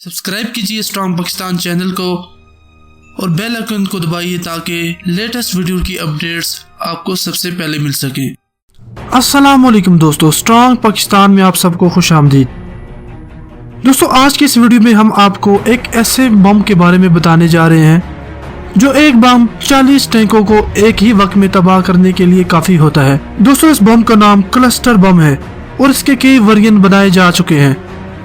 Subscribe कीजिए strong Pakistan channel को और बेल आइकन को दबाइए ताकि लेटेस्ट वीडियो की अपडेट्स आपको सबसे पहले मिल सके। अस्सलाम वालेकुम दोस्तों, स्ट्रॉन्ग पाकिस्तान में आप सबको खुशामदीद। दोस्तों, आज की इस वीडियो में हम आपको एक ऐसे बम के बारे में बताने जा रहे हैं जो एक बम 40 टैंकों को एक ही वक्त में तबाह करने के लिए काफी होता है। दोस्तों, इस बम का नाम क्लस्टर बम है और इसके कई वेरिएंट बनाए जा चुके हैं।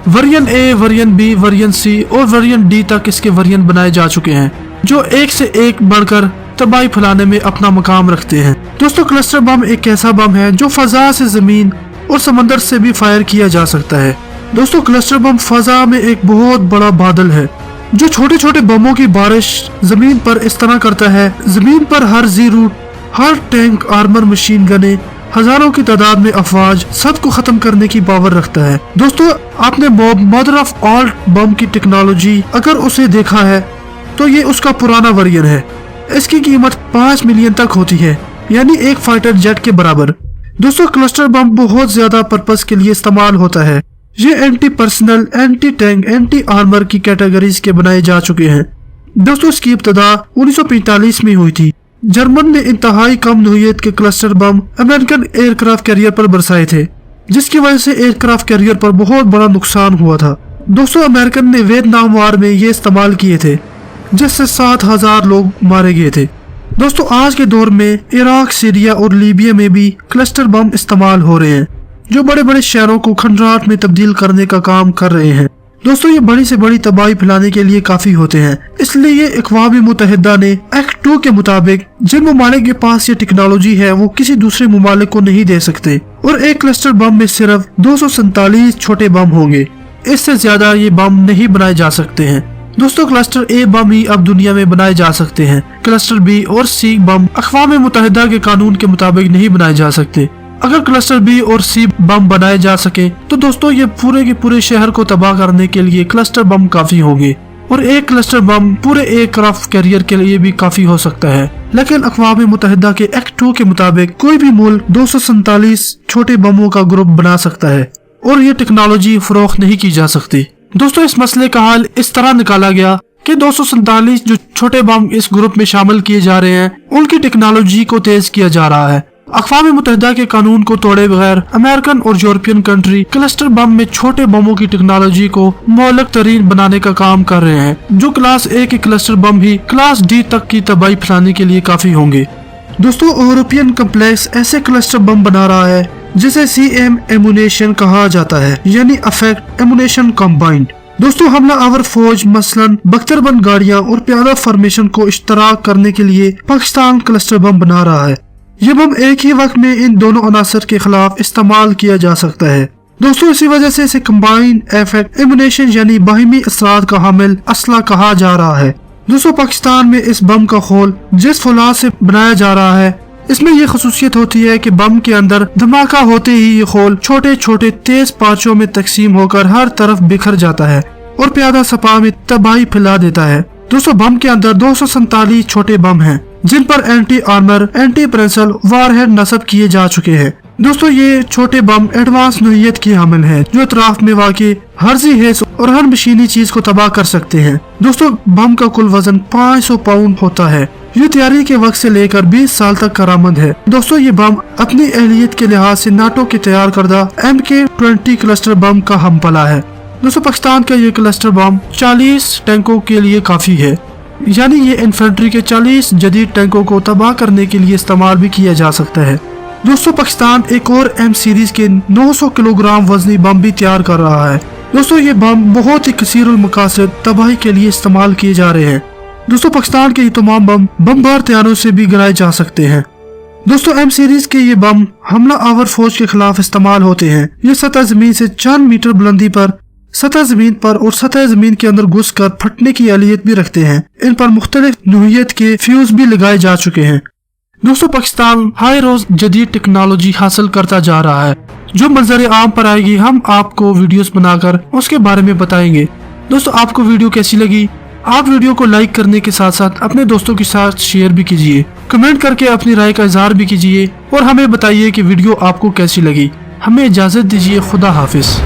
वेरिएंट ए, वेरिएंट बी, वेरिएंट सी और वेरिएंट डी तक इसके वेरिएंट बनाए जा चुके हैं जो एक से एक बढ़कर तबाही फैलाने में अपना मकाम रखते हैं। दोस्तों, क्लस्टर बम एक ऐसा बम है जो फजा से जमीन और समंदर से भी फायर किया जा सकता है। दोस्तों, क्लस्टर बम फजा में एक बहुत बड़ा बादल है जो छोटे छोटे बमों की बारिश जमीन पर इस तरह करता है। जमीन पर हर जी रूट, हर टैंक, आर्मर, मशीन गने, हजारों की तादाद में अफवाज सबको खत्म करने की पावर रखता है। दोस्तों, आपने मदर ऑफ ऑल बम की टेक्नोलॉजी अगर उसे देखा है तो ये उसका पुराना वेरिएंट है। इसकी कीमत 5 मिलियन तक होती है, यानी एक फाइटर जेट के बराबर। दोस्तों, क्लस्टर बम बहुत ज्यादा पर्पस के लिए इस्तेमाल होता है। ये anti personal, anti tank, anti armour की कैटेगरीज के बनाए जा चुके हैं। दोस्तों, इसकी इब्तिदा 1945 में हुई थी। जर्मन ने इंतहाई कम नोयत के cluster bomb American aircraft carrier पर बरसाए थे, जिसकी वजह से एयरक्राफ्ट कैरियर पर बहुत बड़ा नुकसान हुआ था। दोस्तों, अमेरिकन ने वियतनाम वार में ये इस्तेमाल किए थे, जिससे 7,000 लोग मारे गए थे। दोस्तों, आज के दौर में इराक, सीरिया और लीबिया में भी क्लस्टर बम इस्तेमाल हो रहे हैं जो बड़े बड़े शहरों को खंडरात में तब्दील करने का काम कर रहे हैं। दोस्तों, ये बड़ी से बड़ी तबाही फैलाने के लिए काफी होते हैं, इसलिए ये अक़वाम मुत्तहिदा ने एक्ट 2 के मुताबिक जिन ममालिक के पास ये टेक्नोलॉजी है वो किसी दूसरे ममालिक को नहीं दे सकते और एक क्लस्टर बम में सिर्फ 247 छोटे बम होंगे। इससे ज्यादा ये बम नहीं बनाए जा सकते हैं। दोस्तों, क्लस्टर ए बम ही अब दुनिया में बनाए जा सकते हैं। क्लस्टर बी और सी बम अक़वाम मुत्तहिदा के कानून के मुताबिक नहीं बनाए जा सकते। अगर क्लस्टर बी और सी बम बनाए जा सके तो दोस्तों ये पूरे के पूरे शहर को तबाह करने के लिए क्लस्टर बम काफी होंगे और एक क्लस्टर बम पूरे एयरक्राफ्ट कैरियर के लिए भी काफी हो सकता है। लेकिन अक़वाम मुत्तहिदा के एक्ट 2 के मुताबिक कोई भी मुल्क 247 छोटे बमों का ग्रुप बना सकता है और ये टेक्नोलॉजी फरोख्त नहीं की जा सकती। दोस्तों, इस मसले का हल इस तरह निकाला गया कि 247 जो छोटे बम इस ग्रुप में शामिल किए जा रहे हैं उनकी टेक्नोलॉजी को तेज किया जा रहा है। अक़वाम मुत्तहिदा के कानून को तोड़े बगैर अमेरिकन और यूरोपियन कंट्री क्लस्टर बम में छोटे बमों की टेक्नोलॉजी को मौलिक तरीन बनाने का काम कर रहे हैं जो क्लास ए के क्लस्टर बम ही क्लास डी तक की तबाही फैलाने के लिए काफी होंगे। दोस्तों, यूरोपियन कम्प्लेक्स ऐसे क्लस्टर बम बना रहा है जिसे CM एमुनेशन कहा जाता है, यानी अफेक्ट एमुनेशन कम्बाइंड। दोस्तों, हमला आवर फौज मसलन बख्तरबंद गाड़ियाँ और प्यादा फॉर्मेशन को इश्तराक करने के लिए पाकिस्तान क्लस्टर बम बना रहा है। ये बम एक ही वक्त में इन दोनों अनासर के खिलाफ इस्तेमाल किया जा सकता है। दोस्तों, इसी वजह से इसे कम्बाइंड इफेक्ट एमुनेशन यानी बाहिमी असरात का हामिल असला कहा जा रहा है। दोस्तों, पाकिस्तान में इस बम का खोल जिस फौलाद से बनाया जा रहा है इसमें यह खसूसियत होती है कि बम के अंदर धमाका होते ही ये खोल छोटे छोटे तेज पार्चों में तकसीम होकर हर तरफ बिखर जाता है और प्यादा सपा में तबाही फैला देता है। दोस्तों, बम के अंदर 247 छोटे बम हैं जिन पर एंटी आर्मर, एंटी प्रेंसल वारहेड नस्ब किए जा चुके हैं। दोस्तों, ये छोटे बम एडवांस नोयत की हामिल हैं जो अतराफ में वाक़ई हर हेस और हर मशीनी चीज को तबाह कर सकते हैं। दोस्तों, बम का कुल वजन 500 पाउंड होता है। ये तैयारी के वक्त से लेकर 20 साल तक करामद है। दोस्तों, ये बम अपनी अहलियत के लिहाज से नाटो के तैयार करदा MK-20 क्लस्टर बम का हमपला है। दोस्तों, पाकिस्तान का ये क्लस्टर बम 40 टैंकों के लिए काफी है, यानी ये इन्फेंट्री के 40 जदीद टैंकों को तबाह करने के लिए इस्तेमाल भी किया जा सकता है। दोस्तों, पाकिस्तान एक और M सीरीज के 900 किलोग्राम वजनी बम भी तैयार कर रहा है। दोस्तों, ये बम बहुत ही कसीरुल मकासद तबाही के लिए इस्तेमाल किए जा रहे हैं। दोस्तों, पाकिस्तान के ये तमाम बम बमबार तैयारों से भी गिराए जा सकते हैं। दोस्तों, M सीरीज के ये बम हमला आवर फौज के खिलाफ इस्तेमाल होते हैं। ये सतह जमीन से 4 मीटर बुलंदी पर सतह जमीन पर और सतह जमीन के अंदर घुसकर फटने की अहलियत भी रखते हैं। इन पर मुख्तलिफ नोयत के फ्यूज भी लगाए जा चुके हैं। दोस्तों, पाकिस्तान हर रोज जदीद टेक्नोलॉजी हासिल करता जा रहा है जो मंजर आम पर आएगी हम आपको वीडियोस बनाकर उसके बारे में बताएंगे। दोस्तों, आपको वीडियो कैसी लगी? आप वीडियो को लाइक करने के साथ साथ अपने दोस्तों के साथ शेयर भी कीजिए, कमेंट करके अपनी राय का इजहार भी कीजिए और हमें बताइए कि वीडियो आपको कैसी लगी। हमें इजाजत दीजिए। खुदा हाफिज।